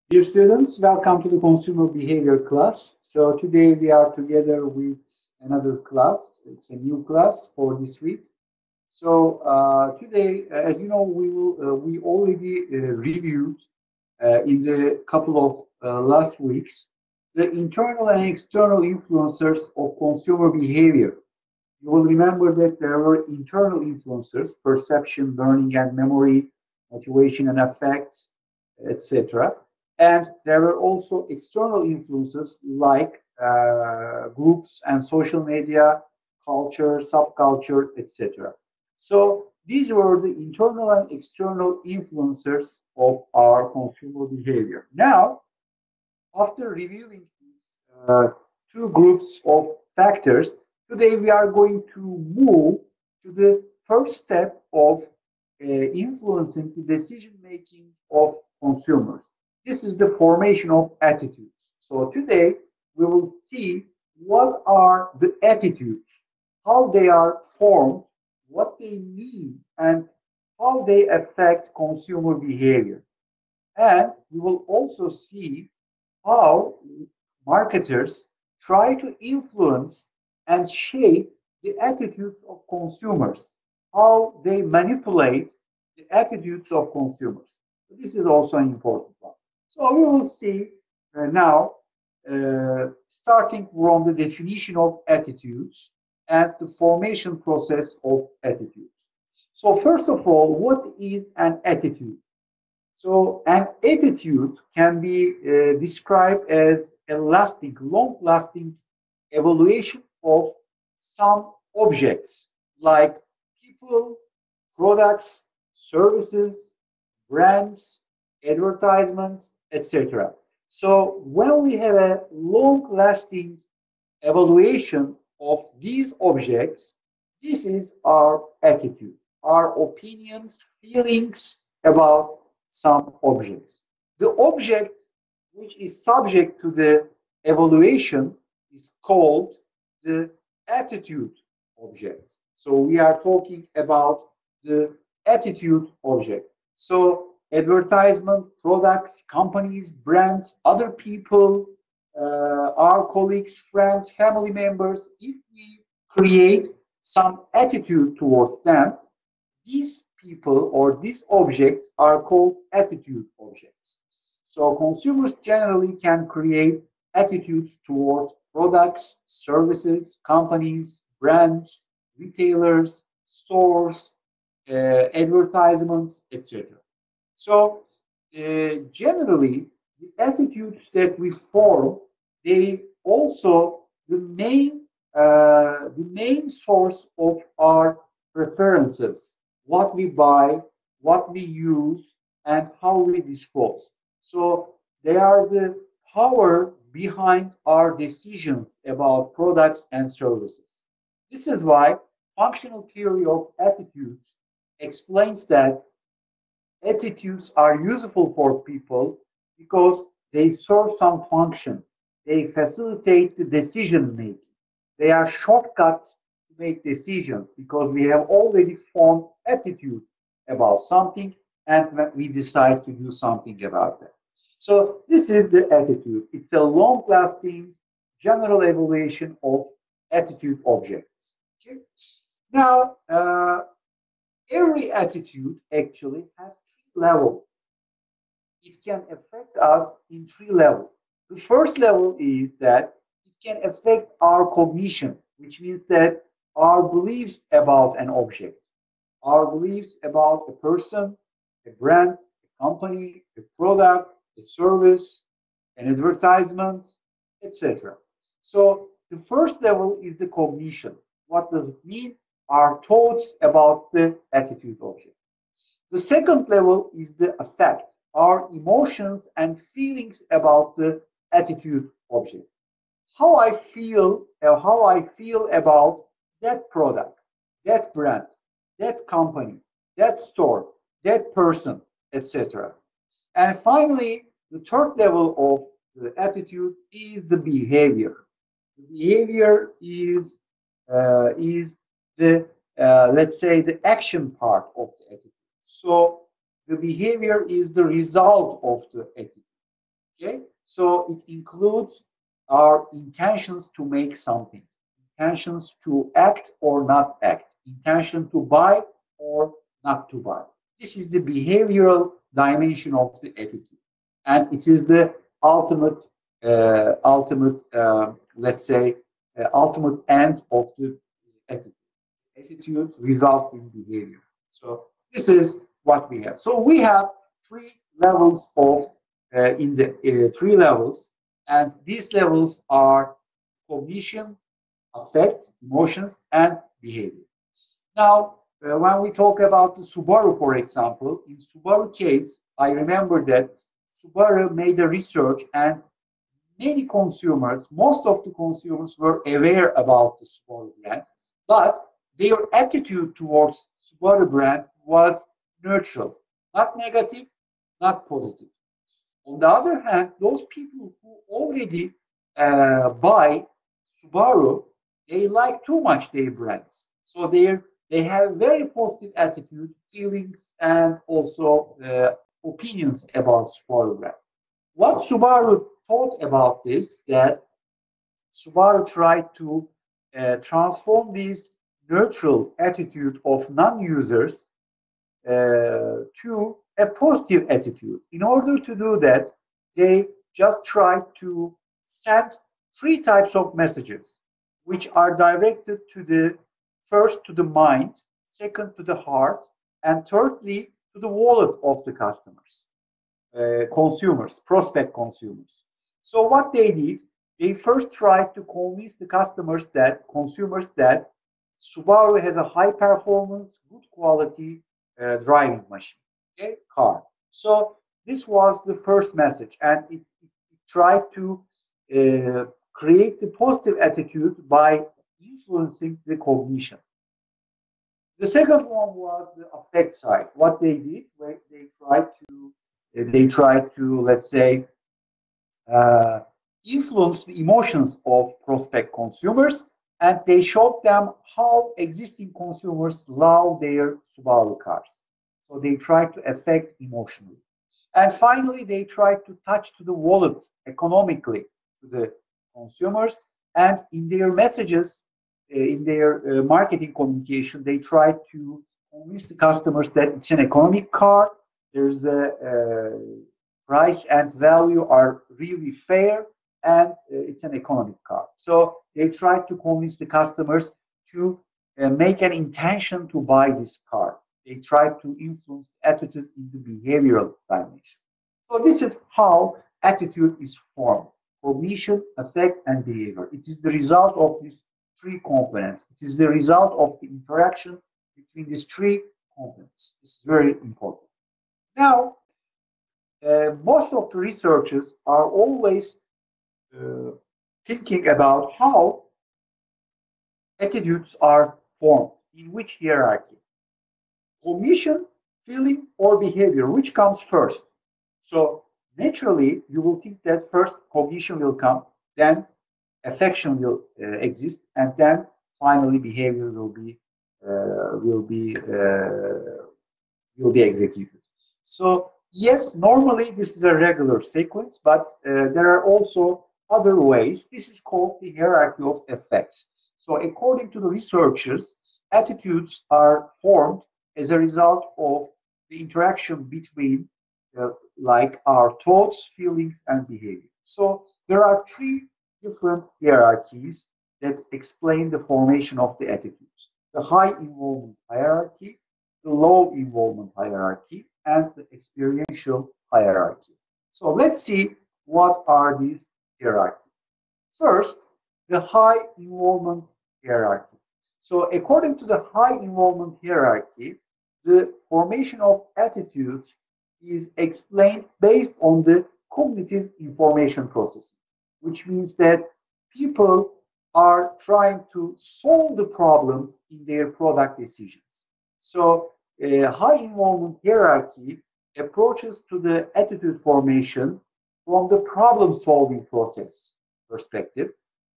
Dear students, welcome to the consumer behavior class. So today we are together with another class. It's a new class for this week. So today, as you know, we already reviewed in the couple of last weeks the internal and external influencers of consumer behavior. You will remember that there were internal influencers: perception, learning and memory, motivation and affect, etc. And there were also external influences like groups and social media, culture, subculture, etc. So these were the internal and external influencers of our consumer behavior. Now, after reviewing these two groups of factors, today we are going to move to the first step of influencing the decision making of consumers. This is the formation of attitudes. So today we will see what are the attitudes, how they are formed, what they mean, and how they affect consumer behavior. And we will also see how marketers try to influence and shape the attitudes of consumers, how they manipulate the attitudes of consumers. So this is also an important one. So we will see now, starting from the definition of attitudes and the formation process of attitudes. So first of all, what is an attitude? So an attitude can be described as a lasting, long-lasting evaluation of some objects like people, products, services, brands, advertisements, etc. So when we have a long-lasting evaluation of these objects, this is our attitude, our opinions, feelings about some objects. The object which is subject to the evaluation is called the attitude object. So we are talking about the attitude object. So advertisement, products, companies, brands, other people, our colleagues, friends, family members, if we create some attitude towards them, these people or these objects are called attitude objects. So consumers generally can create attitudes toward products, services, companies, brands, retailers, stores, advertisements, etc. So generally, the attitudes that we form, they also the main source of our preferences, what we buy, what we use, and how we dispose. So they are the power behind our decisions about products and services. This is why functional theory of attitudes explains that attitudes are useful for people because they serve some function. They facilitate the decision making. They are shortcuts to make decisions because we have already formed attitude about something and we decide to do something about that. So this is the attitude. It's a long-lasting general evaluation of attitude objects. Okay? Now, every attitude actually has three levels. It can affect us in three levels. The first level is that it can affect our cognition, which means that our beliefs about an object, our beliefs about a person, a brand, a company, a product, a service, an advertisement, etc. So the first level is the cognition. What does it mean? Our thoughts about the attitude object. The second level is the affect, our emotions and feelings about the attitude object. How I feel about that product, that brand, that company, that store, that person, etc. And finally, the third level of the attitude is the behavior. The behavior is the let's say the action part of the attitude. So the behavior is the result of the attitude. Okay, so it includes our intentions to make something, intentions to act or not act, intention to buy or not to buy. This is the behavioral dimension of the attitude, and it is the let's say, ultimate end of the attitude. Attitude results in behavior. So this is what we have. So we have three levels of in the three levels, and these levels are cognition, affect, emotions, and behavior. Now, when we talk about the Subaru, for example, in Subaru case, I remember that Subaru made a research, and many consumers, most of the consumers were aware about the Subaru brand, but their attitude towards Subaru brand was neutral, not negative, not positive. On the other hand, those people who already buy Subaru, they like too much their brands. So they have very positive attitude, feelings, and also opinions about Subaru brand. What Subaru thought about this, that Subaru tried to transform this neutral attitude of non-users to a positive attitude. In order to do that, they just try to send three types of messages, which are directed to the first to the mind, second to the heart, and thirdly to the wallet of the customers, consumers, prospect consumers. So what they did, they first tried to convince the consumers that Subaru has a high performance, good quality driving machine, okay, car. So this was the first message, and it tried to create the positive attitude by influencing the cognition. The second one was the affect side. What they did, they tried to, let's say, uh, influence the emotions of prospect consumers, and they showed them how existing consumers love their Subaru cars. So they tried to affect emotionally. And finally, they tried to touch to the wallet economically to the consumers. And in their messages, in their marketing communication, they tried to convince the customers that it's an economic car. There's a price and value are really fair, and it's an economic car. So they tried to convince the customers to make an intention to buy this car. They tried to influence attitude in the behavioral dimension. So this is how attitude is formed: cognition, affect, and behavior. It is the result of these three components. It is the result of the interaction between these three components. This is very important. Now, most of the researchers are always uh, thinking about how attitudes are formed, in which hierarchy: cognition, feeling, or behavior, which comes first. So naturally, you will think that first cognition will come, then affection will exist, and then finally behavior uh, will be uh, will be executed. So yes, normally this is a regular sequence, but there are also other ways. This is called the hierarchy of effects. So according to the researchers, attitudes are formed as a result of the interaction between like our thoughts, feelings, and behavior. So there are three different hierarchies that explain the formation of the attitudes: the high involvement hierarchy, the low involvement hierarchy, and the experiential hierarchy. So let's see what are these hierarchies. First, the high involvement hierarchy. So according to the high involvement hierarchy, the formation of attitudes is explained based on the cognitive information processing, which means that people are trying to solve the problems in their product decisions. So a high involvement hierarchy approaches to the attitude formation from the problem solving process perspective.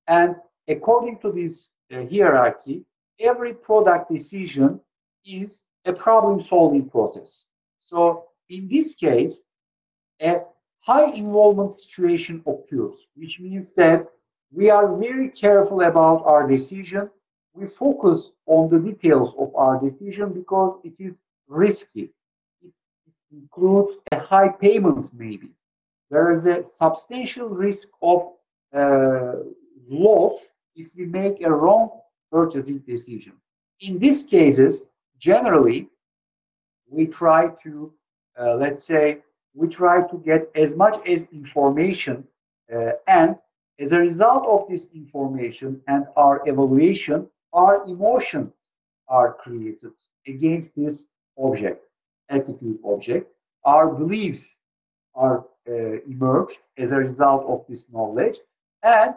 And according to this hierarchy, every product decision is a problem solving process. So in this case, a high involvement situation occurs, which means that we are very careful about our decision. We focus on the details of our decision because it is risky. It includes a high payment, maybe. There is a substantial risk of uh, loss if we make a wrong purchasing decision. In these cases, generally, we try to, let's say, we try to get as much as information, and as a result of this information and our evaluation, our emotions are created against this object, attitude object. Our beliefs are emerged as a result of this knowledge, and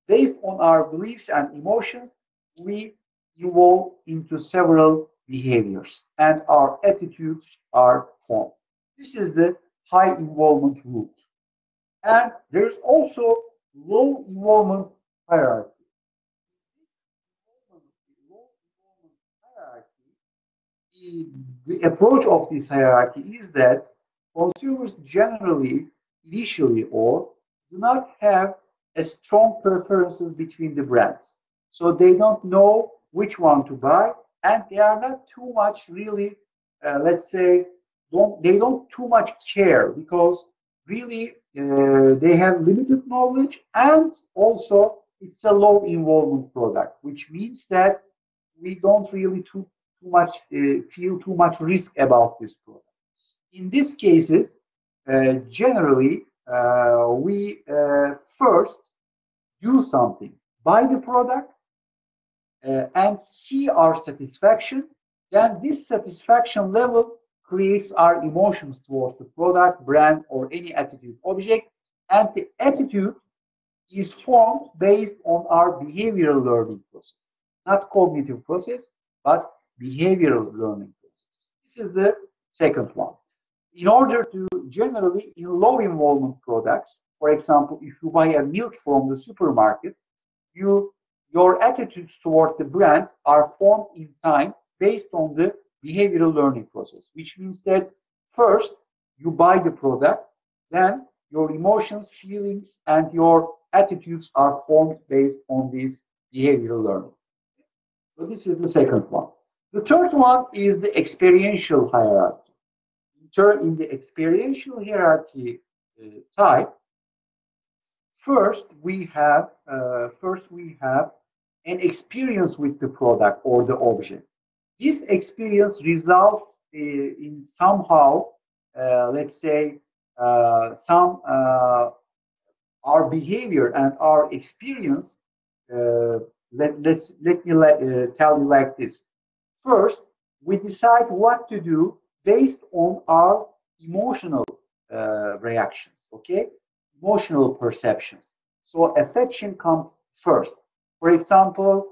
based on our beliefs and emotions, we evolve into several behaviors, and our attitudes are formed. This is the high involvement route. And there's also low involvement hierarchy. Low involvement hierarchy, the approach of this hierarchy is that consumers generally, initially, or do not have a strong preferences between the brands. So they don't know which one to buy, and they are not too much really, let's say, they don't too much care because really they have limited knowledge, and also it's a low involvement product, which means that we don't really too much feel too much risk about this product. In these cases, generally, we first do something, buy the product, and see our satisfaction. Then this satisfaction level creates our emotions towards the product, brand, or any attitude object. And the attitude is formed based on our behavioral learning process, not cognitive process, but behavioral learning process. This is the second one. In order to generally, in low involvement products, for example, if you buy a milk from the supermarket, you your attitudes toward the brands are formed in time based on the behavioral learning process, which means that first you buy the product, then your emotions, feelings, and your attitudes are formed based on this behavioral learning. So this is the second one. The third one is the experiential hierarchy. In the experiential hierarchy type, first we have an experience with the product or the object. This experience results in somehow, let's say, some our behavior and our experience. Let me tell you like this. First, we decide what to do based on our emotional reactions. Okay, emotional perceptions. So affection comes first. For example,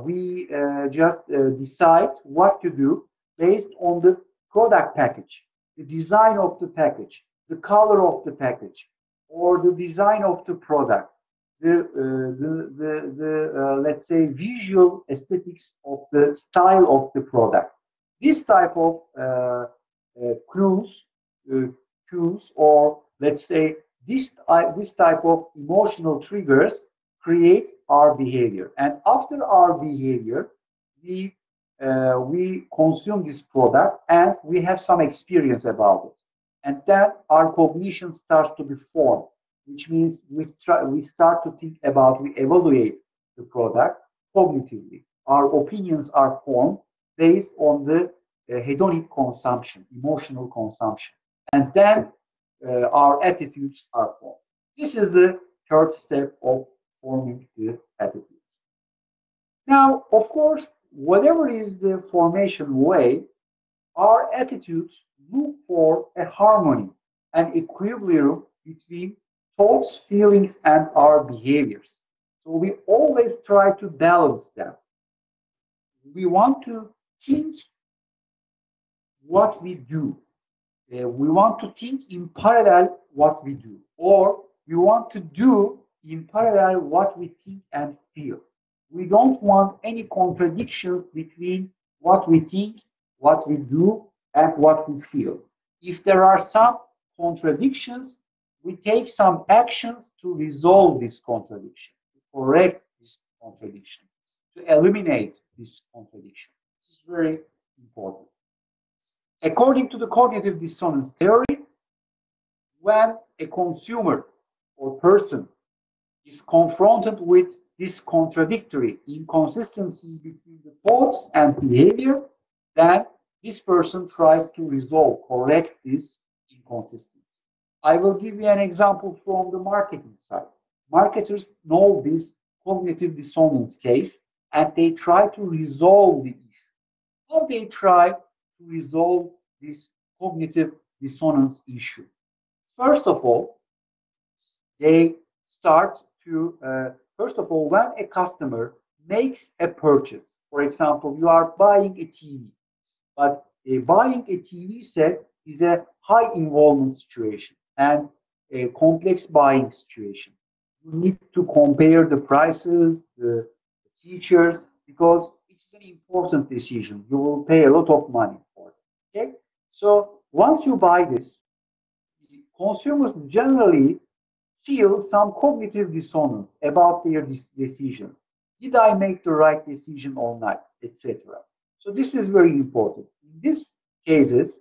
we just decide what to do based on the product package, the design of the package, the color of the package, or the design of the product, let's say visual aesthetics of the style of the product. This type of clues, cues, or let's say this type of emotional triggers create our behavior. And after our behavior, we consume this product and we have some experience about it. And then our cognition starts to be formed, which means we start to think about, we evaluate the product cognitively. Our opinions are formed based on the hedonic consumption, emotional consumption. And then our attitudes are formed. This is the third step of forming the attitudes. Now, of course, whatever is the formation way, our attitudes look for a harmony, an equilibrium between thoughts, feelings, and our behaviors. So we always try to balance them. We want to think what we do. We want to think in parallel what we do, or we want to do in parallel what we think and feel. We don't want any contradictions between what we think, what we do, and what we feel. If there are some contradictions, we take some actions to resolve this contradiction, to correct this contradiction, to eliminate this contradiction. This is very important. According to the cognitive dissonance theory, when a consumer or person is confronted with this contradictory inconsistencies between the thoughts and behavior, then this person tries to resolve, correct this inconsistency. I will give you an example from the marketing side. Marketers know this cognitive dissonance case and they try to resolve the issue. How they try to resolve this cognitive dissonance issue? First of all, they start to, when a customer makes a purchase, for example, you are buying a TV, but buying a TV set is a high involvement situation and a complex buying situation. You need to compare the prices, the features, because it's an important decision. You will pay a lot of money for it. Okay? So once you buy this, consumers generally feel some cognitive dissonance about their decisions. Did I make the right decision or not, etc. So this is very important. In these cases,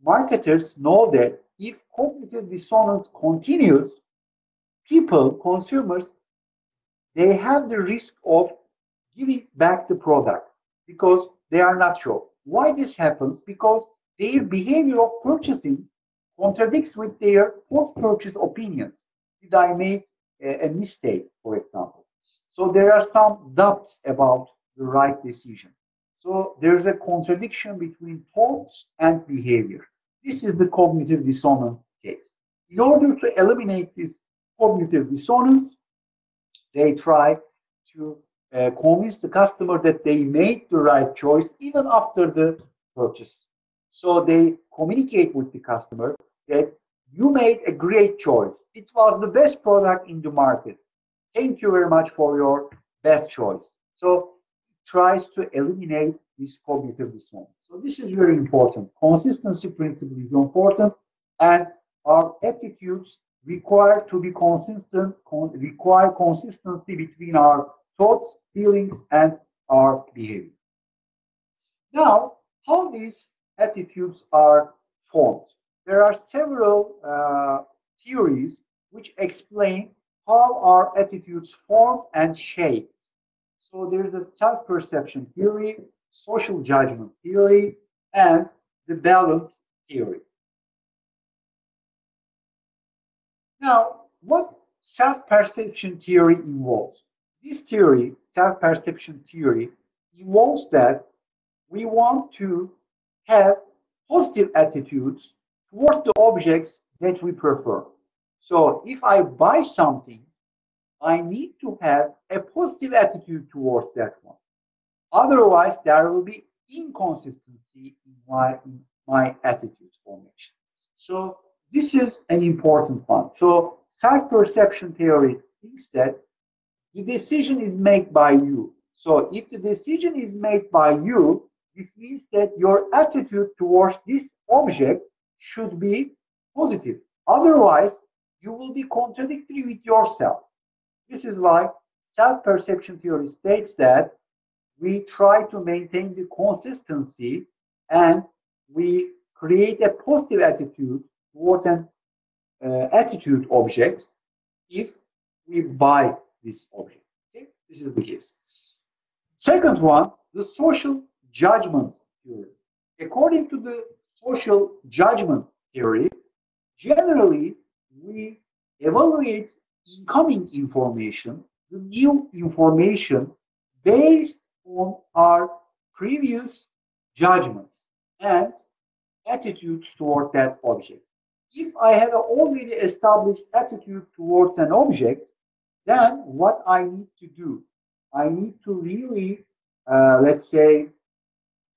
marketers know that if cognitive dissonance continues, people, consumers, they have the risk of giving back the product because they are not sure. Why this happens? Because their behavior of purchasing contradicts with their post-purchase opinions. Did I make a mistake, for example? So there are some doubts about the right decision. So there's a contradiction between thoughts and behavior. This is the cognitive dissonance case. In order to eliminate this cognitive dissonance, they try to convince the customer that they made the right choice even after the purchase. So they communicate with the customer that you made a great choice. It was the best product in the market. Thank you very much for your best choice. So it tries to eliminate this cognitive dissonance. So this is very important. Consistency principle is important, and our attitudes require to be consistent, require consistency between our thoughts, feelings, and our behavior. Now, how these attitudes are formed? There are several theories which explain how our attitudes form and shaped. So there's a self-perception theory, social judgment theory, and the balance theory. Now, what self-perception theory involves? This theory, self-perception theory, involves that we want to have positive attitudes toward the objects that we prefer. So if I buy something, I need to have a positive attitude towards that one. Otherwise, there will be inconsistency in my attitude formation. So this is an important one. So self-perception theory thinks that the decision is made by you. So if the decision is made by you, this means that your attitude towards this object should be positive. Otherwise, you will be contradictory with yourself. This is why self-perception theory states that we try to maintain the consistency and we create a positive attitude towards an attitude object if we buy this object. Okay? This is the case. Second one, the social judgment theory. According to the social judgment theory, generally we evaluate incoming information, the new information, based on our previous judgments and attitudes toward that object. If I have an already established attitude towards an object, then what I need to do? I need to really, let's say,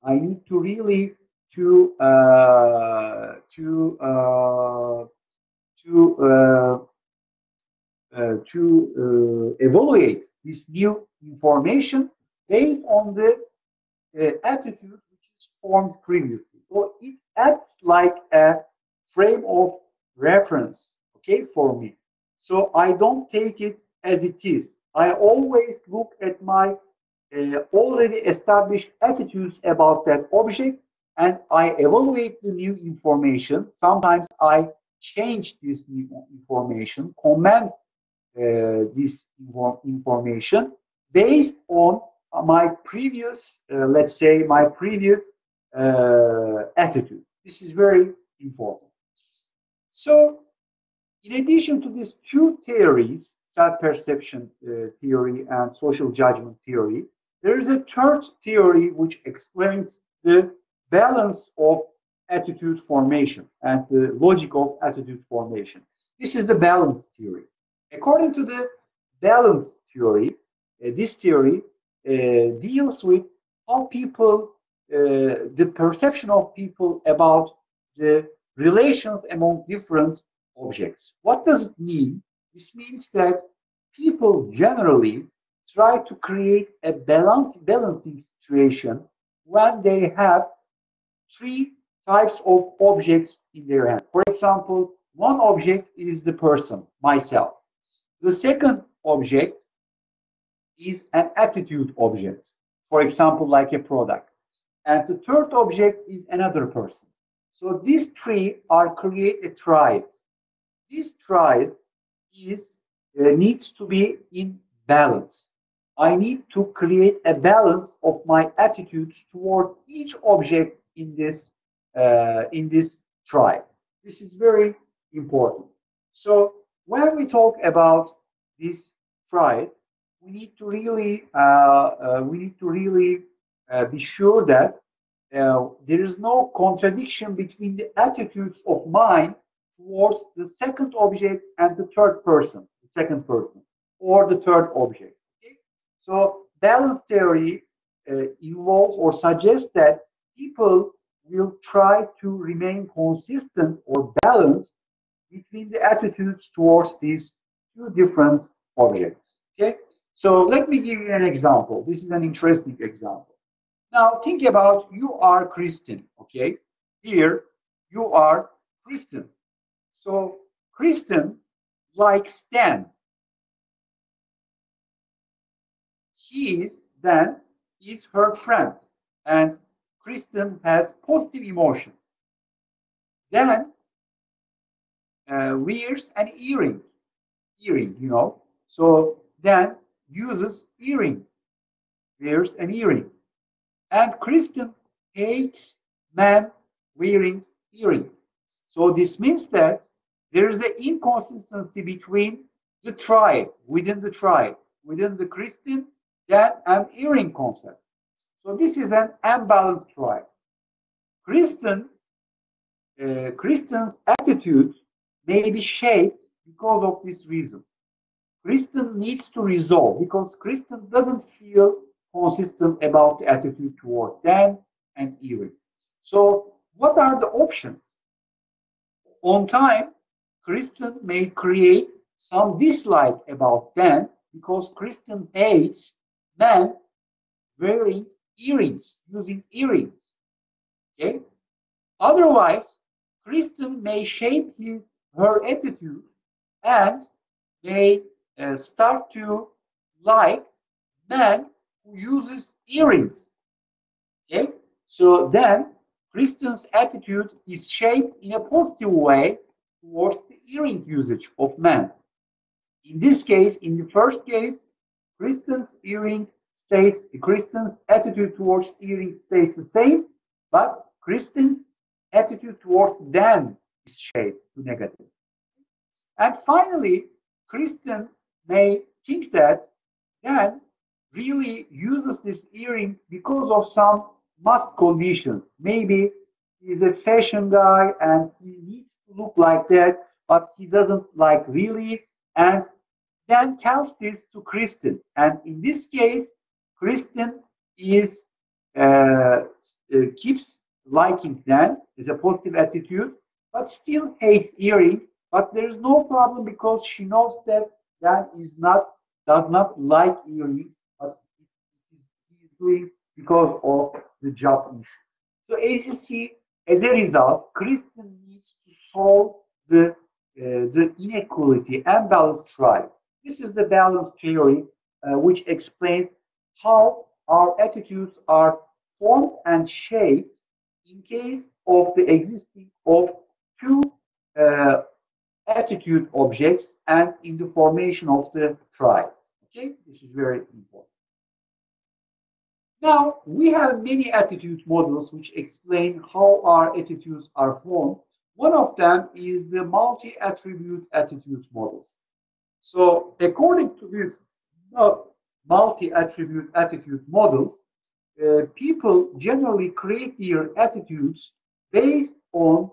I need to really to evaluate this new information based on the attitude which is formed previously. So it acts like a frame of reference. okay, for me. So I don't take it as it is. I always look at my already established attitudes about that object, and I evaluate the new information. Sometimes I change this new information, comment this information based on my previous, let's say, my previous attitude. This is very important. So, in addition to these two theories, self-perception theory and social judgment theory, there is a third theory which explains the balance of attitude formation and the logic of attitude formation. This is the balance theory. According to the balance theory, this theory deals with how people, the perception of people about the relations among different objects. What does it mean? This means that people generally try to create a balancing situation when they have three types of objects in their hand. For example, one object is the person, myself. The second object is an attitude object, for example, like a product. And the third object is another person. So these three are create a triad. This triad needs to be in balance. I need to create a balance of my attitudes toward each object in this triad. This is very important. So when we talk about this triad, we need to really be sure that there is no contradiction between the attitudes of mine towards the second object and the third person, the second person, or the third object. Okay? So balance theory involves or suggests that people will try to remain consistent or balanced between the attitudes towards these two different objects. Okay? So let me give you an example. This is an interesting example. Now think about you are Christian, okay? Here you are Christian. So Kristen likes Dan. He is then is her friend, and Kristen has positive emotions. Dan wears an earring, So Dan uses earring, wears an earring, and Kristen hates men wearing earring. So this means that there is an inconsistency between the triad, within the Christian, Dan, and earring concept. So this is an unbalanced triad. Kristen's attitude may be shaped because of this reason. Kristen needs to resolve because Kristen doesn't feel consistent about the attitude toward Dan and earring. So what are the options? On time, Kristen may create some dislike about Dan because Kristen hates men wearing earrings, using earrings. Okay? Otherwise, Kristen may shape her attitude and may start to like men who uses earrings. Okay? So then Kristen's attitude is shaped in a positive way towards the earring usage of men. In this case, in the first case, Kristen's attitude towards earring stays the same, but Kristen's attitude towards Dan is shaped to negative. And finally, Kristen may think that Dan really uses this earring because of some must conditions. Maybe he's a fashion guy and he needs to look like that, but he doesn't like really. And Dan tells this to Kristen. And in this case, Kristen is keeps liking Dan as a positive attitude, but still hates earring. But there is no problem because she knows that Dan does not like earring, but he is doing because of the job issue. So as you see, as a result, Kristen needs to solve the the inequality and balanced thrive. This is the balance theory, which explains how our attitudes are formed and shaped in case of the existing of two uh, attitude objects and in the formation of the tribe. Okay, this is very important. Now, we have many attitude models which explain how our attitudes are formed. One of them is the multi-attribute attitude models. So, according to these multi-attribute attitude models, people generally create their attitudes based on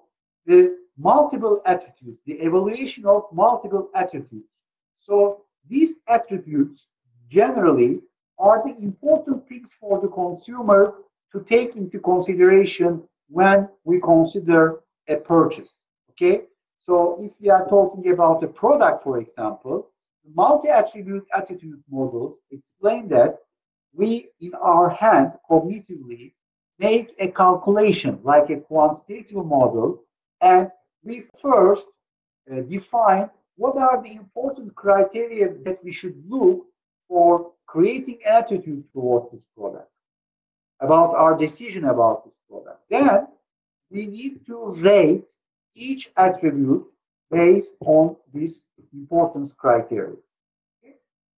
the multiple attitudes, the evaluation of multiple attitudes. So, these attributes generally are the important things for the consumer to take into consideration when we consider a purchase. Okay, so if we are talking about a product, for example, multi-attribute attitude models explain that we, in our hand, cognitively make a calculation like a quantitative model, and we first define what are the important criteria that we should look for creating attitude towards this product, about our decision about this product. Then we need to rate each attribute based on this importance criteria. Okay?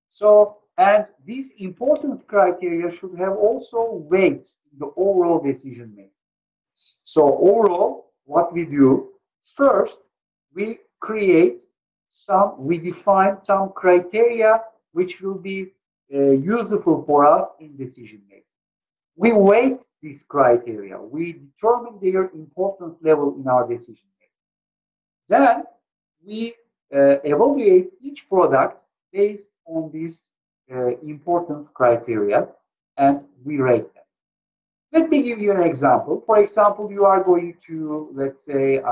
So, and these importance criteria should have also weights in the overall decision making. So overall, what we do, first, we define some criteria which will be useful for us in decision making. We weight these criteria. We determine their importance level in our decision making. Then we evaluate each product based on these importance criteria, and we rate them. Let me give you an example. For example, you are going to, let's say,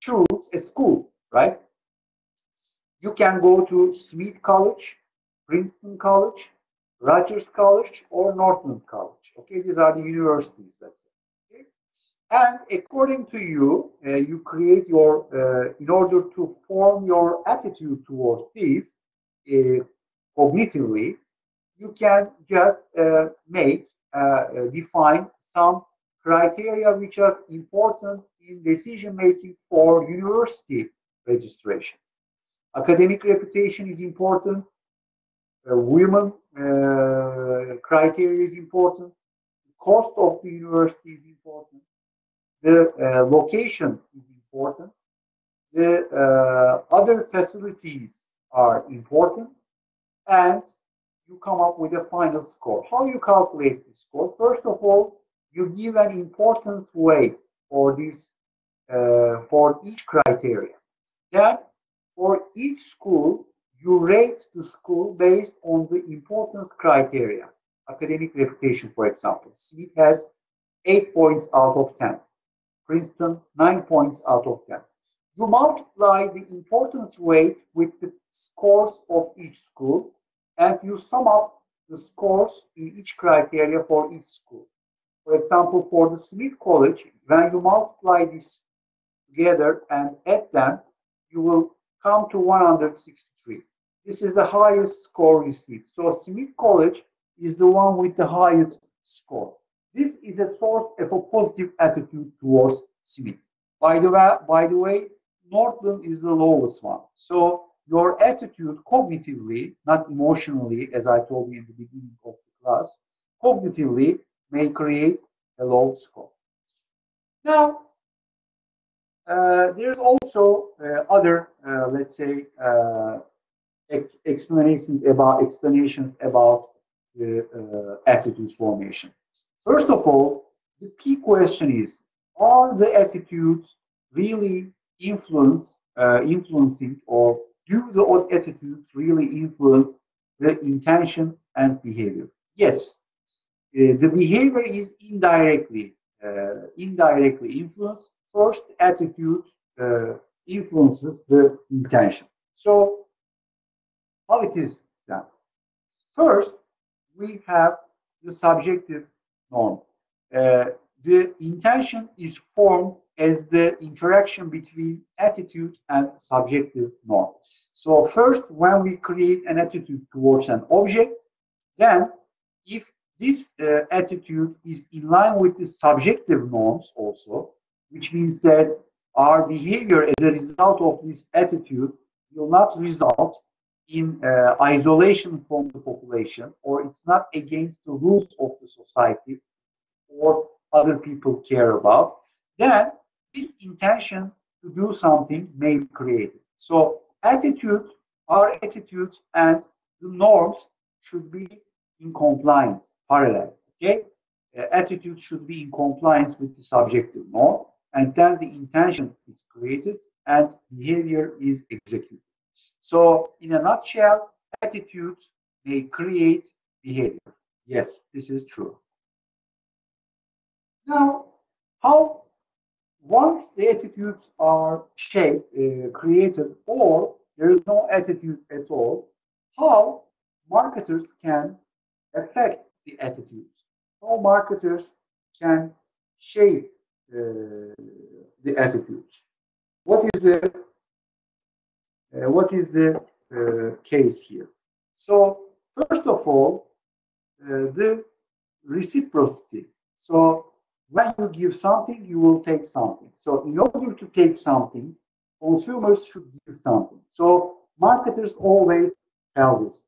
choose a school, right? You can go to Smith College, Princeton College, Rutgers College, or Northland College. Okay, these are the universities, let's say. Okay? And according to you, you create your, in order to form your attitude towards these cognitively, you can just define some criteria which are important in decision making for university registration. Academic reputation is important. Women criteria is important. The cost of the university is important. The location is important. The other facilities are important, and you come up with a final score. How you calculate the score? First of all, you give an importance weight for this for each criteria. Then, for each school, you rate the school based on the importance criteria. Academic reputation, for example, Smith has 8 points out of 10. Princeton, 9 points out of 10. You multiply the importance weight with the scores of each school, and you sum up the scores in each criteria for each school. For example, for the Smith College, when you multiply this together and add them, you will come to 163. This is the highest score received. So Smith College is the one with the highest score. This is a source of a positive attitude towards Smith. By the way, Northland is the lowest one. So your attitude cognitively, not emotionally, as I told you in the beginning of the class, cognitively may create a low score. Now, there's also other, let's say, explanations about the attitude formation. First of all, the key question is: are the attitudes really influencing, or do the attitudes really influence the intention and behavior? Yes, the behavior is indirectly influenced. First, attitude influences the intention. So, how it is done? First, we have the subjective norm. The intention is formed as the interaction between attitude and subjective norm. So first, when we create an attitude towards an object, then if this attitude is in line with the subjective norms also, which means that our behavior as a result of this attitude will not result in isolation from the population, or it's not against the rules of the society or other people care about, then this intention to do something may be created. So attitudes, our attitudes and the norms should be in compliance, parallel. Okay, attitude should be in compliance with the subjective norm, and then the intention is created and behavior is executed. So, in a nutshell, attitudes may create behavior. Yes, this is true. Now, how once the attitudes are shaped, created, or there is no attitude at all, how marketers can affect the attitudes? How marketers can shape the attitudes? What is the case here? So first of all, the reciprocity. So when you give something, you will take something. So in order to take something, consumers should give something. So marketers always tell this.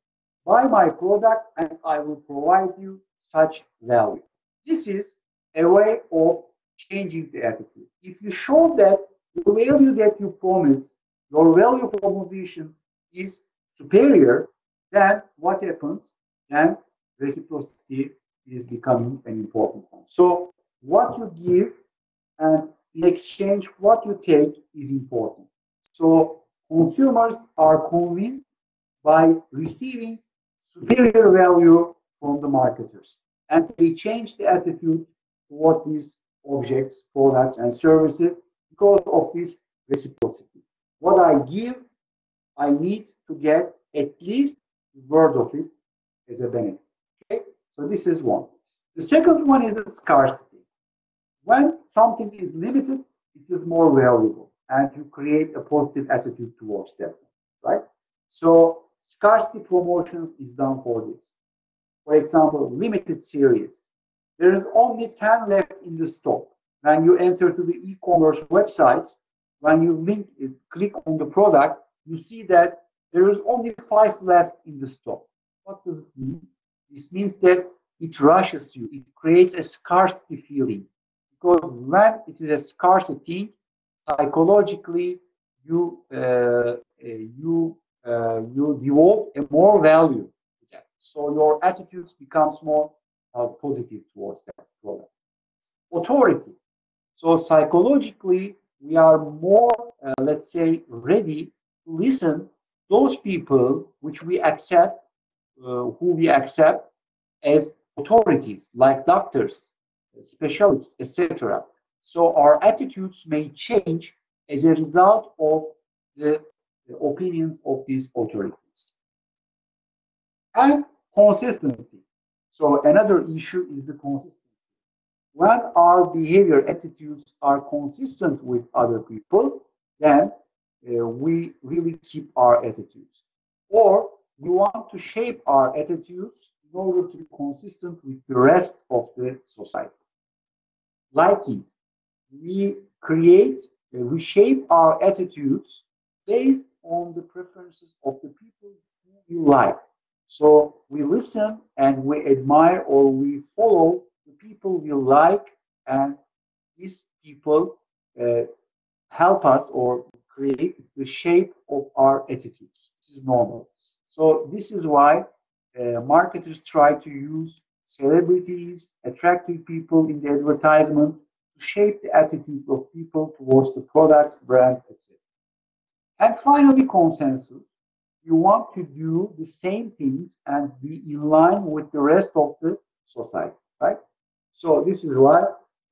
Buy my product and I will provide you such value. This is a way of changing the attitude. If you show that the value that you promise, your value proposition is superior, then what happens? Then reciprocity is becoming an important one. So what you give and in exchange what you take is important. So consumers are convinced by receiving superior value from the marketers, and they change the attitude toward these objects, products, and services because of this reciprocity. What I give, I need to get at least a word of it as a benefit. Okay, so this is one. The second one is the scarcity. When something is limited, it is more valuable, and you create a positive attitude towards that, right? So scarcity promotions is done for this. For example, limited series. There is only 10 left in the stock. When you enter to the e-commerce websites, when you click on the product, you see that there is only 5 left in the stock. What does it mean? This means that it rushes you. It creates a scarcity feeling. Because when it is a scarcity, psychologically you you devote a more value to that. So your attitudes becomes more positive towards that product. Authority. So psychologically, we are more, let's say, ready to listen those people which we accept, who we accept as authorities, like doctors, specialists, etc. So our attitudes may change as a result of the opinions of these authorities. And consistency. So another issue is the consistency. When our behavior attitudes are consistent with other people, then we really keep our attitudes. Or we want to shape our attitudes in order to be consistent with the rest of the society. Liking. We create, we shape our attitudes based on the preferences of the people who we like. So we listen and we admire or we follow the people we like, and these people help us or create the shape of our attitudes. This is normal. So this is why marketers try to use celebrities, attractive people in the advertisements to shape the attitude of people towards the product, brand, etc. And finally, consensus. You want to do the same things and be in line with the rest of the society, right? So this is why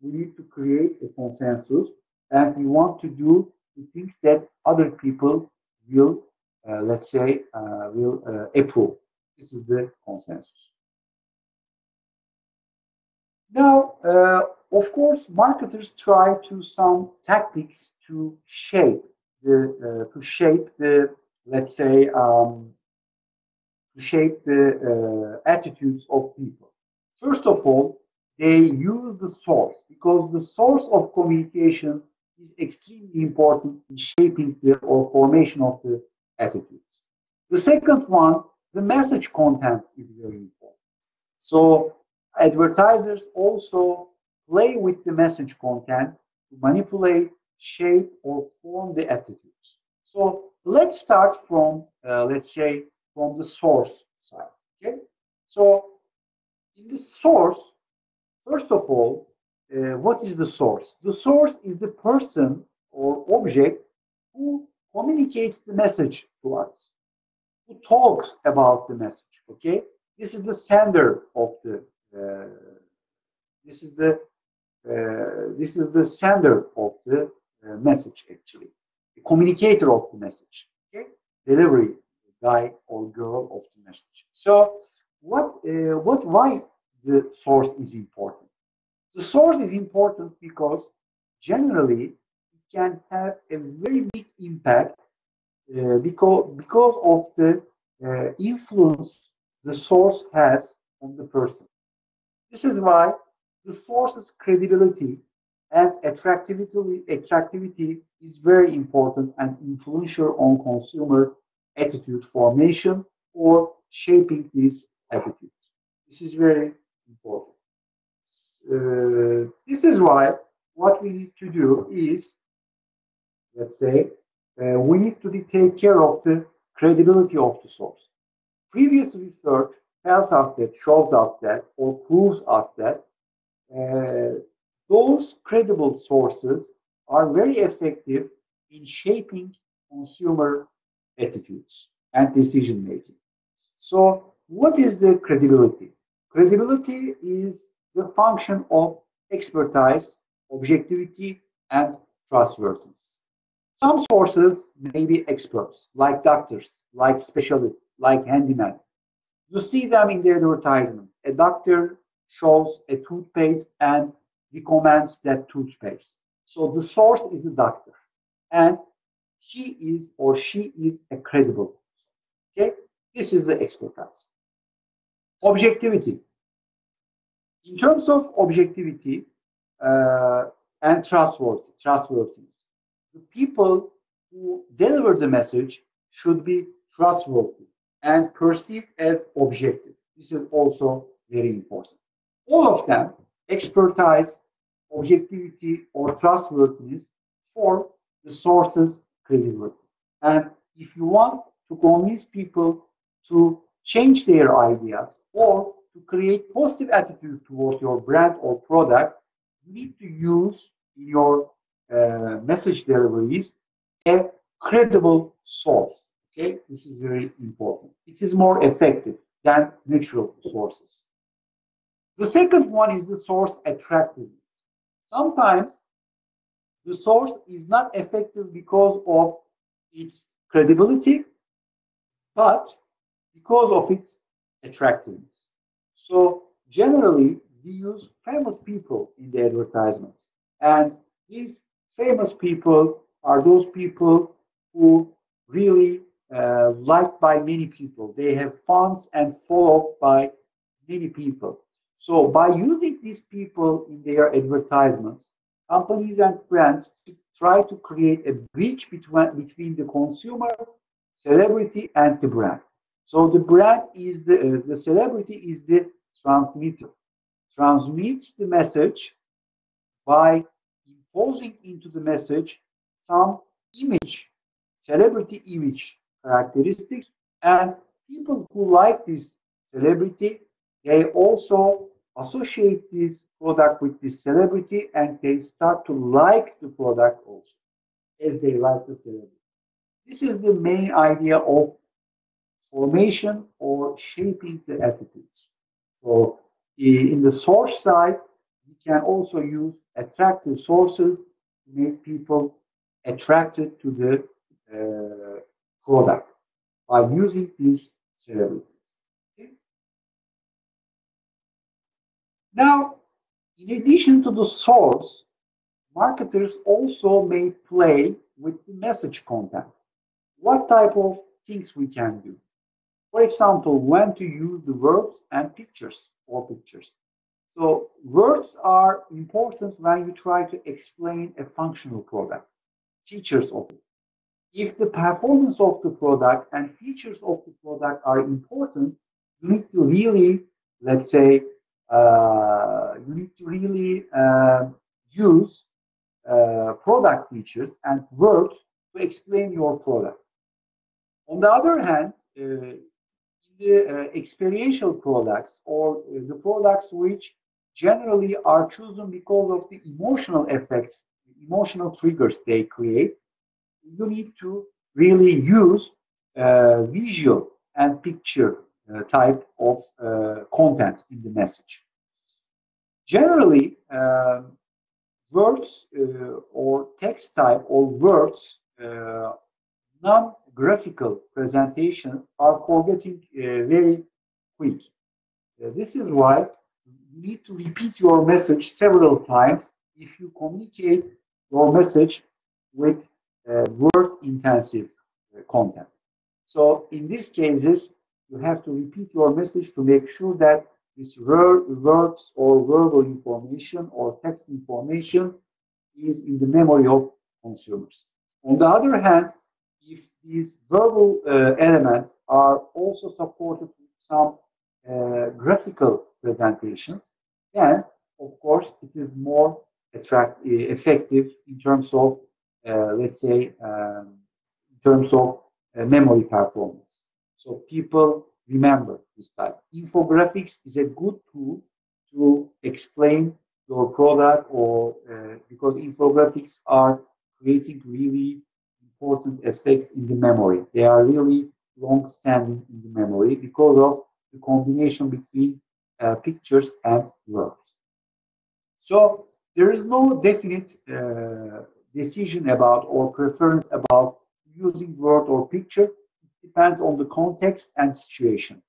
we need to create a consensus, and we want to do the things that other people will, let's say, will approve. This is the consensus. Now, of course, marketers try to some tactics to shape the, let's say, to shape the attitudes of people. First of all, they use the source because the source of communication is extremely important in shaping the or formation of the attitudes. The second one, the message content is very important. So advertisers also play with the message content to manipulate, shape, or form the attitudes. So let's start from, let's say, from the source side. Okay. So in the source, first of all, what is the source? The source is the person or object who communicates the message to us, who talks about the message. Okay, this is the sender of the uh, this is the sender of the message, actually, the communicator of the message. Okay, delivery guy or girl of the message. So why the source is important? The source is important because generally it can have a very big impact because of the influence the source has on the person. This is why the source's credibility and attractivity is very important and influential on consumer attitude formation or shaping these attitudes. This is very important. This is why what we need to do is, let's say, we need to take care of the credibility of the source. Previous research tells us that, shows us that, or proves us that those credible sources are very effective in shaping consumer attitudes and decision making. So, what is the credibility? Credibility is the function of expertise, objectivity, and trustworthiness. Some sources may be experts, like doctors, like specialists, like handymen. You see them in the advertisements. A doctor shows a toothpaste and recommends that toothpaste. So the source is the doctor, and he is or she is a credible. Okay, this is the expertise. Objectivity. In terms of objectivity and trustworthiness, the people who deliver the message should be trustworthy and perceived as objective. This is also very important. All of them, expertise, objectivity, or trustworthiness, form the source's credibility. And if you want to convince people to change their ideas or to create positive attitude toward your brand or product, you need to use in your message deliveries a credible source. Okay, this is very important. It is more effective than natural sources. The second one is the source attractiveness. Sometimes the source is not effective because of its credibility, but because of its attractiveness. So generally, we use famous people in the advertisements. And these famous people are those people who really liked by many people. They have fans and followed by many people. So by using these people in their advertisements, companies and brands try to create a bridge between the consumer, celebrity, and the brand. So the brand is the celebrity is the transmitter, transmits the message by imposing into the message some image, celebrity image characteristics, and people who like this celebrity, they also associate this product with this celebrity and they start to like the product also as they like the celebrity. This is the main idea of formation or shaping the attitudes. So in the source side, we can also use attractive sources to make people attracted to the product by using these celebrities. Okay? Now, In addition to the source, marketers also may play with the message content. What type of things we can do? For example, when to use the verbs and pictures or pictures. So words are important when you try to explain a functional product, features of it. If the performance of the product and features of the product are important, you need to really, let's say, you need to really use product features and words to explain your product. On the other hand, the experiential products or the products which generally are chosen because of the emotional effects, emotional triggers they create, you need to really use visual and picture type of content in the message. Generally, words or text type or words, non-graphical presentations are forgetting very quick. This is why you need to repeat your message several times if you communicate your message with word-intensive content. So in these cases, you have to repeat your message to make sure that this words or verbal information or text information is in the memory of consumers. On the other hand, if these verbal elements are also supported with some graphical presentations, then of course it is more effective in terms of, let's say, in terms of memory performance. So people remember this type. Infographics is a good tool to explain your product, or because infographics are creating really important effects in the memory. They are really long-standing in the memory because of the combination between pictures and words. So there is no definite decision about or preference about using word or picture. It depends on the context and situation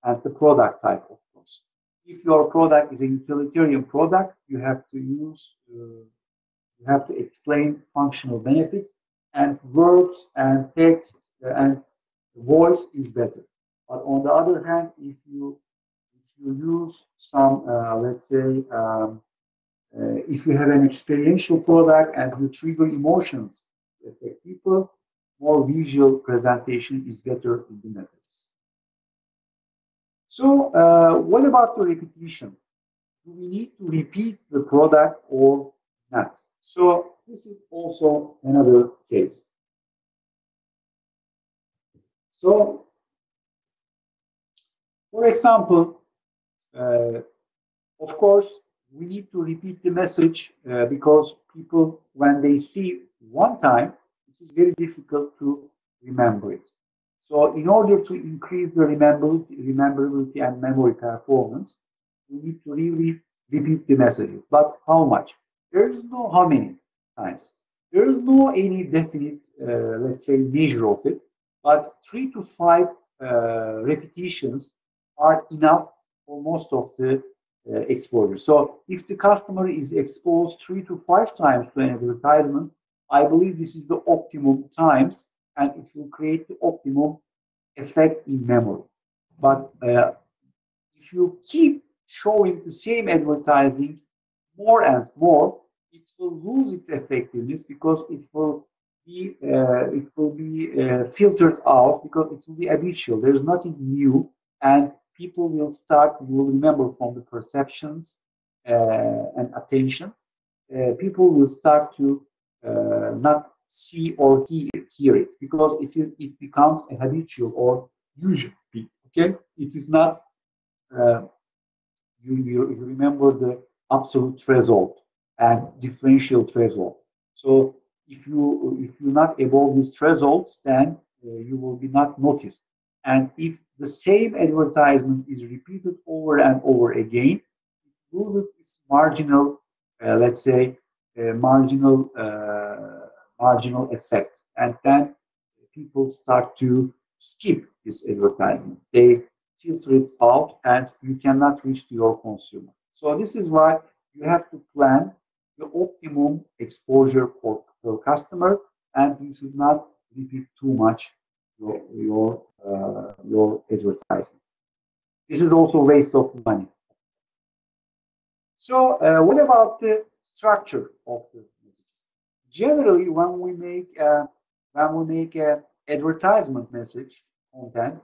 and the product type, of course. If your product is a utilitarian product, you have to use, you have to explain functional benefits, and words and text and voice is better. But on the other hand, if you use some, let's say, if you have an experiential product and you trigger emotions to affect people, more visual presentation is better in the messages. So, what about the repetition? Do we need to repeat the product or not? So, this is also another case. So, for example, of course, we need to repeat the message because people, when they see one time, it is very difficult to remember it. So in order to increase the rememberability and memory performance, we need to really repeat the message. But how much? There is no how many times. There is no any definite, let's say, measure of it. But 3 to 5 repetitions are enough for most of the exposure. So if the customer is exposed 3 to 5 times to an advertisement, I believe this is the optimum times, and it will create the optimum effect in memory. But if you keep showing the same advertising more and more, it will lose its effectiveness because it will be filtered out because it will be habitual. There is nothing new, and people will remember from the perceptions and attention. People will start to not see or hear it because it becomes a habitual or usual bit. Okay, it is not. You remember the absolute threshold and differential threshold. So if you're not above this threshold, then you will be not noticed. And if the same advertisement is repeated over and over again, it loses its marginal, let's say, marginal effect, and then people start to skip this advertisement. They filter it out, and you cannot reach to your consumer. So this is why you have to plan the optimum exposure for your customer, and you should not repeat too much your advertising. This is also waste of money. So what about the structure of the messages? Generally, when we make a advertisement message content,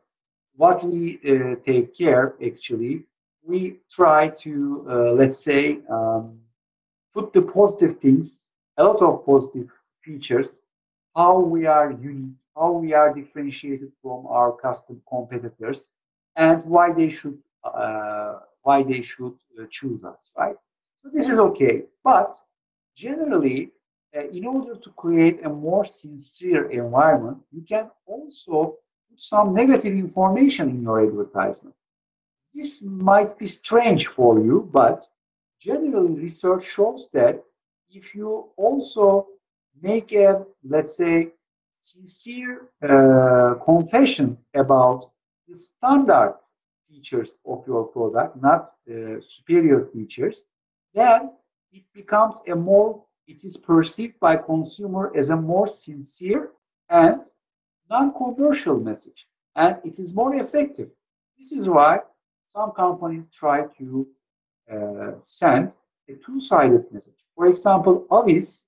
what we take care actually, we try to let's say put the positive things, a lot of positive features, how we are unique, how we are differentiated from our custom competitors, and why they should choose us, right? So this is okay, but generally, in order to create a more sincere environment, you can also put some negative information in your advertisement. This might be strange for you, but generally research shows that if you also make a, let's say, sincere confessions about the standard features of your product, not superior features, then it is perceived by consumer as a more sincere and non-commercial message, and it is more effective. This is why some companies try to send a two-sided message. For example, Avis,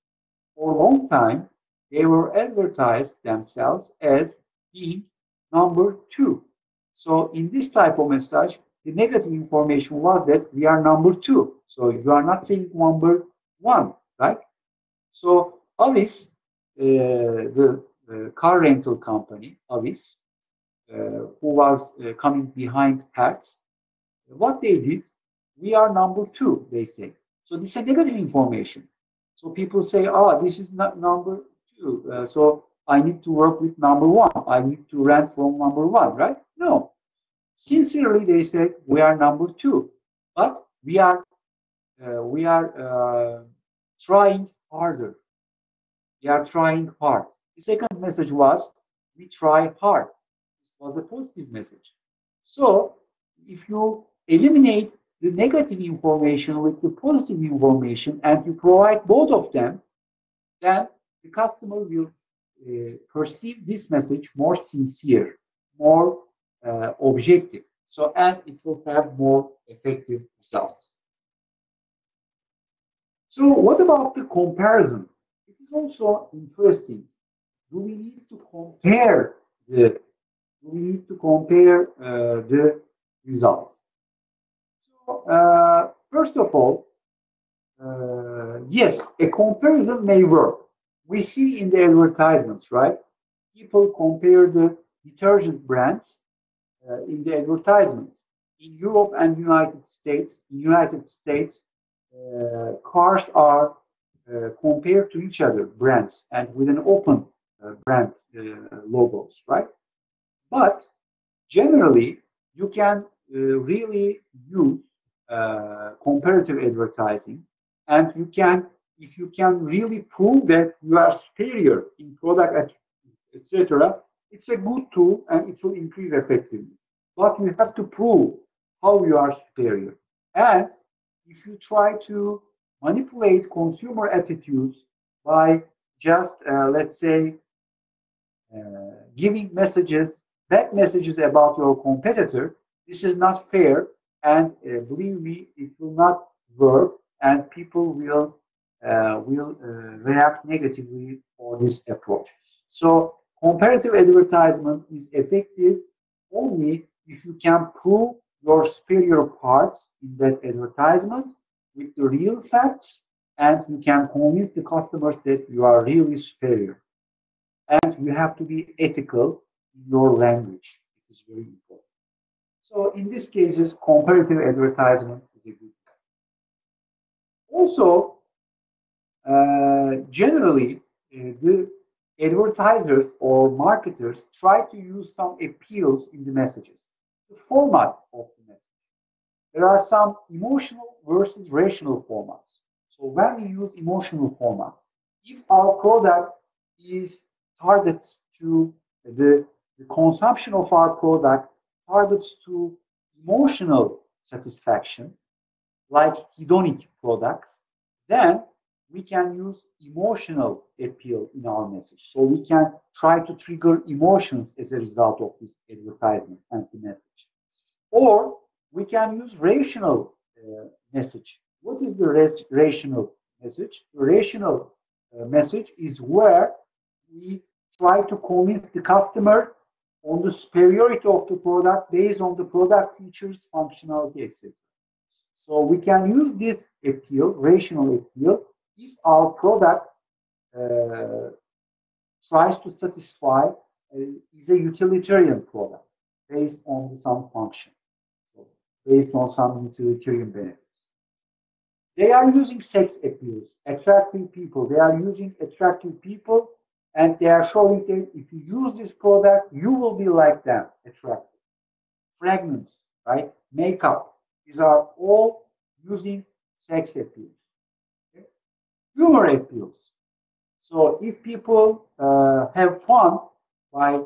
for a long time, they were advertised themselves as being number two. So in this type of message, the negative information was that we are number two. So you are not saying number one, right? So Avis, the car rental company, Avis, who was coming behind Hertz, what they did, we are number two, they say. So this is a negative information. So people say, this is not number two. So I need to work with number one. I need to rent from number one, right? No. Sincerely, they said, we are number two. But we are trying harder. We are trying hard. The second message was, we try hard. This was a positive message. So if you eliminate the negative information with the positive information and you provide both of them, then the customer will perceive this message more sincere, more objective. So, and it will have more effective results. So what about the comparison? It is also interesting. Do we need to compare the results? So, first of all, yes, a comparison may work. We see in the advertisements, right? People compare the detergent brands in the advertisements. In Europe and United States, cars are compared to each other, brands, and with an open brand logos, right? But generally, you can really use comparative advertising, and if you can really prove that you are superior in product, etc., it's a good tool and it will increase effectiveness. But you have to prove how you are superior. And if you try to manipulate consumer attitudes by just, let's say, giving bad messages about your competitor, this is not fair, and believe me, it will not work, and people will react negatively for this approach. So comparative advertisement is effective only if you can prove your superior parts in that advertisement with the real facts, and you can convince the customers that you are really superior. And you have to be ethical in your language. It is very important. So in these cases, comparative advertisement is a good thing. Also, generally, the advertisers or marketers try to use some appeals in the messages. The format of the message. There are some emotional versus rational formats. So when we use emotional format, if our product is targets to the consumption of our product targets to emotional satisfaction, like hedonic products, then we can use emotional appeal in our message. So we can try to trigger emotions as a result of this advertisement and the message. Or we can use rational message. What is the rational message? The rational message is where we try to convince the customer on the superiority of the product based on the product features, functionality, etc. So we can use this appeal, rational appeal, if our product tries to satisfy is a utilitarian product based on some function, so based on some utilitarian benefits. They are using sex appeals, attracting people. They are using attractive people, and they are showing that if you use this product, you will be like them, attractive. Fragrance, right? Makeup. These are all using sex appeals. Okay? Humor appeals. So if people have fun by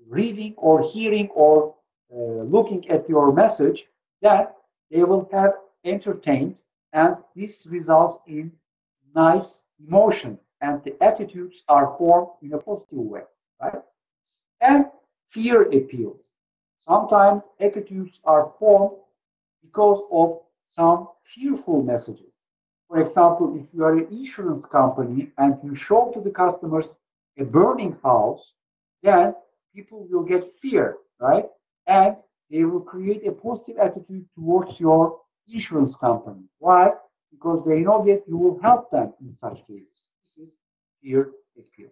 reading or hearing or looking at your message, then they will have entertained, and this results in nice emotions, and the attitudes are formed in a positive way, right? And fear appeals. Sometimes attitudes are formed because of some fearful messages. For example, if you are an insurance company and you show to the customers a burning house, then people will get fear, right? And they will create a positive attitude towards your insurance company. Why? Because they know that you will help them in such cases. This is fear appeal.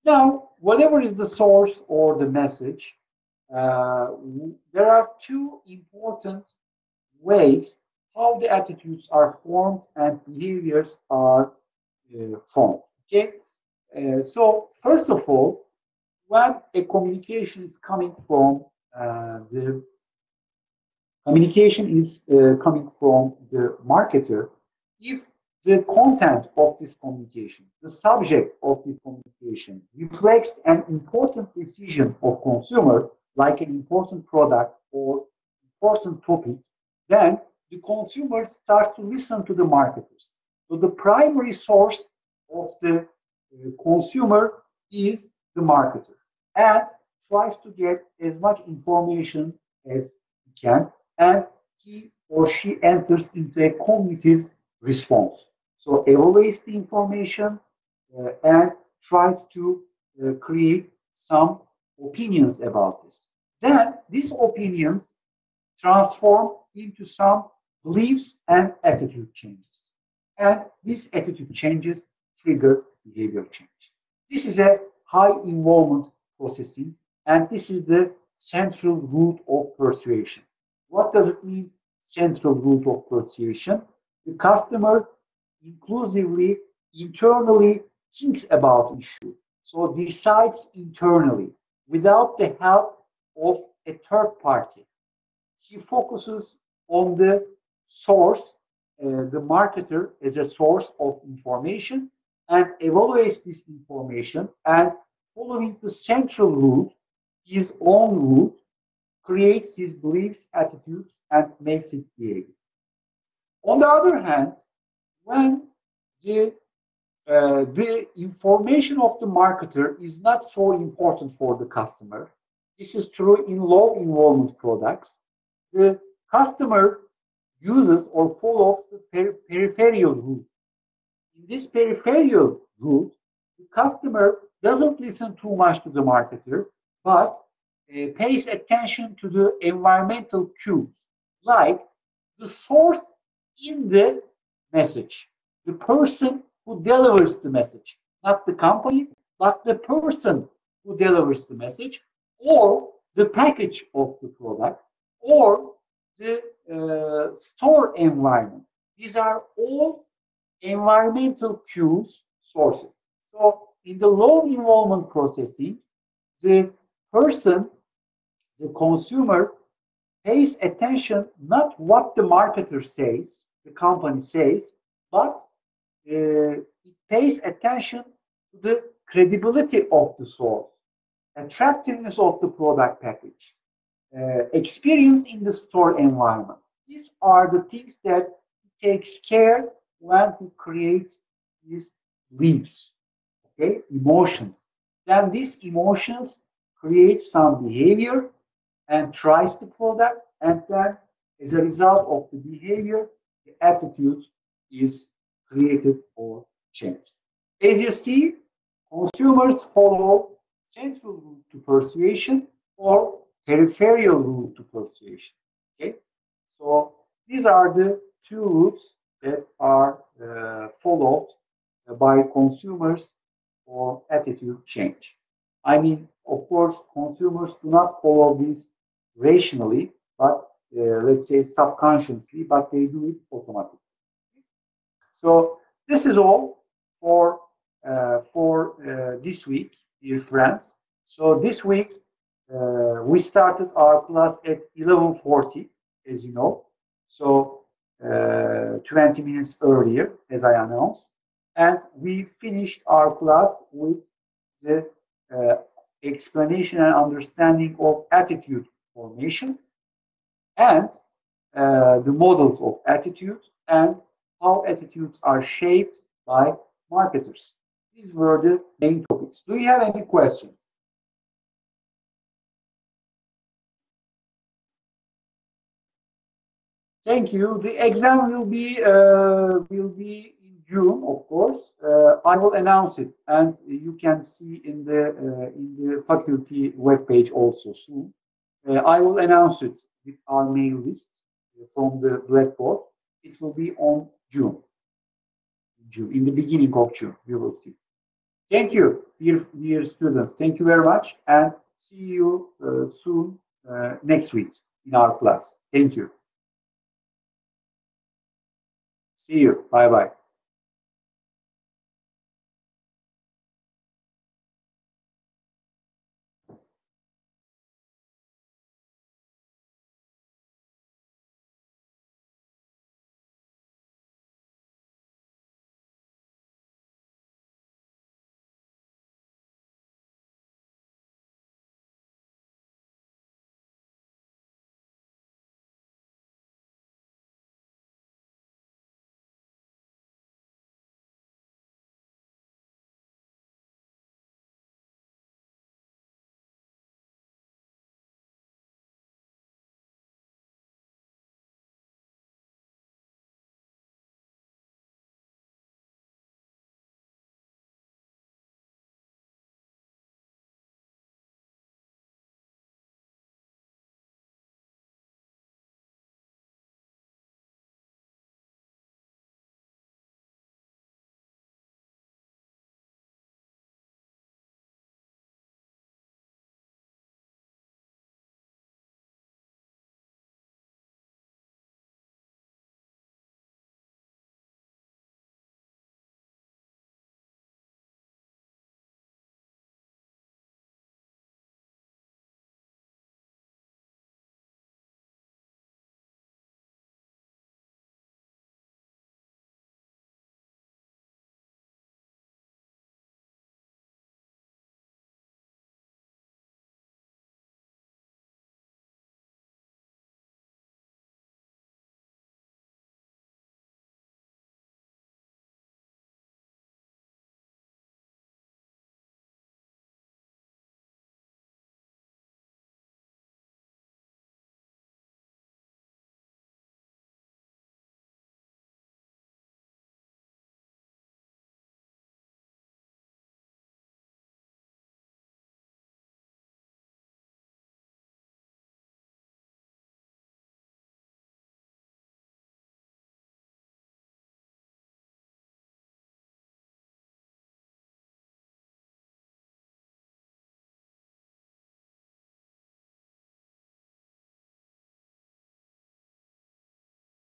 Now, whatever is the source or the message, there are two important ways how the attitudes are formed and behaviors are formed. Okay, so first of all, when a communication is coming from the marketer, if the content of this communication, the subject of this communication reflects an important decision of consumer, like an important product or important topic, then the consumer starts to listen to the marketers. So the primary source of the consumer is the marketer, and tries to get as much information as he can, and he or she enters into a cognitive response. So evaluates the information and tries to create some opinions about this. Then these opinions transform into some beliefs and attitude changes. And these attitude changes trigger behavior change. This is a high involvement processing, and this is the central root of persuasion. What does it mean, central root of persuasion? The customer inclusively, internally thinks about issue, so decides internally without the help of a third party. He focuses on the source, the marketer as a source of information, and evaluates this information, and following the central route, his own route, creates his beliefs, attitudes, and makes its behavior. On the other hand, when the information of the marketer is not so important for the customer, this is true in low involvement products, the customer uses or follows the peripheral route. In this peripheral route, the customer doesn't listen too much to the marketer, but pays attention to the environmental cues, like the source in the message, the person who delivers the message, not the company, but the person who delivers the message, or the package of the product, or the store environment. These are all environmental cues sources. So in the low involvement processing, the person, the consumer, pays attention not what the marketer says, the company says, but it pays attention to the credibility of the source, attractiveness of the product package, experience in the store environment. These are the things that he takes care when he creates these leaves, okay, emotions. Then these emotions create some behavior and tries the product, and then as a result of the behavior, the attitude is created or changed. As you see, consumers follow central route to persuasion or peripheral route to persuasion. Okay, so these are the two routes that are followed by consumers for attitude change. I mean, of course, consumers do not follow this rationally, but let's say subconsciously, but they do it automatically. So this is all for this week, dear friends. So this week we started our class at 11:40, as you know. So 20 minutes earlier, as I announced, and we finished our class with the explanation and understanding of attitude formation and the models of attitude and how attitudes are shaped by marketers. These were the main topics. Do you have any questions? Thank you. The exam will be in June, of course. I will announce it, and you can see in the faculty webpage also soon. I will announce it with our mail list from the Blackboard. It will be on June. June, in the beginning of June, we will see. Thank you, dear students. Thank you very much, and see you soon next week in our class. Thank you. See you. Bye bye.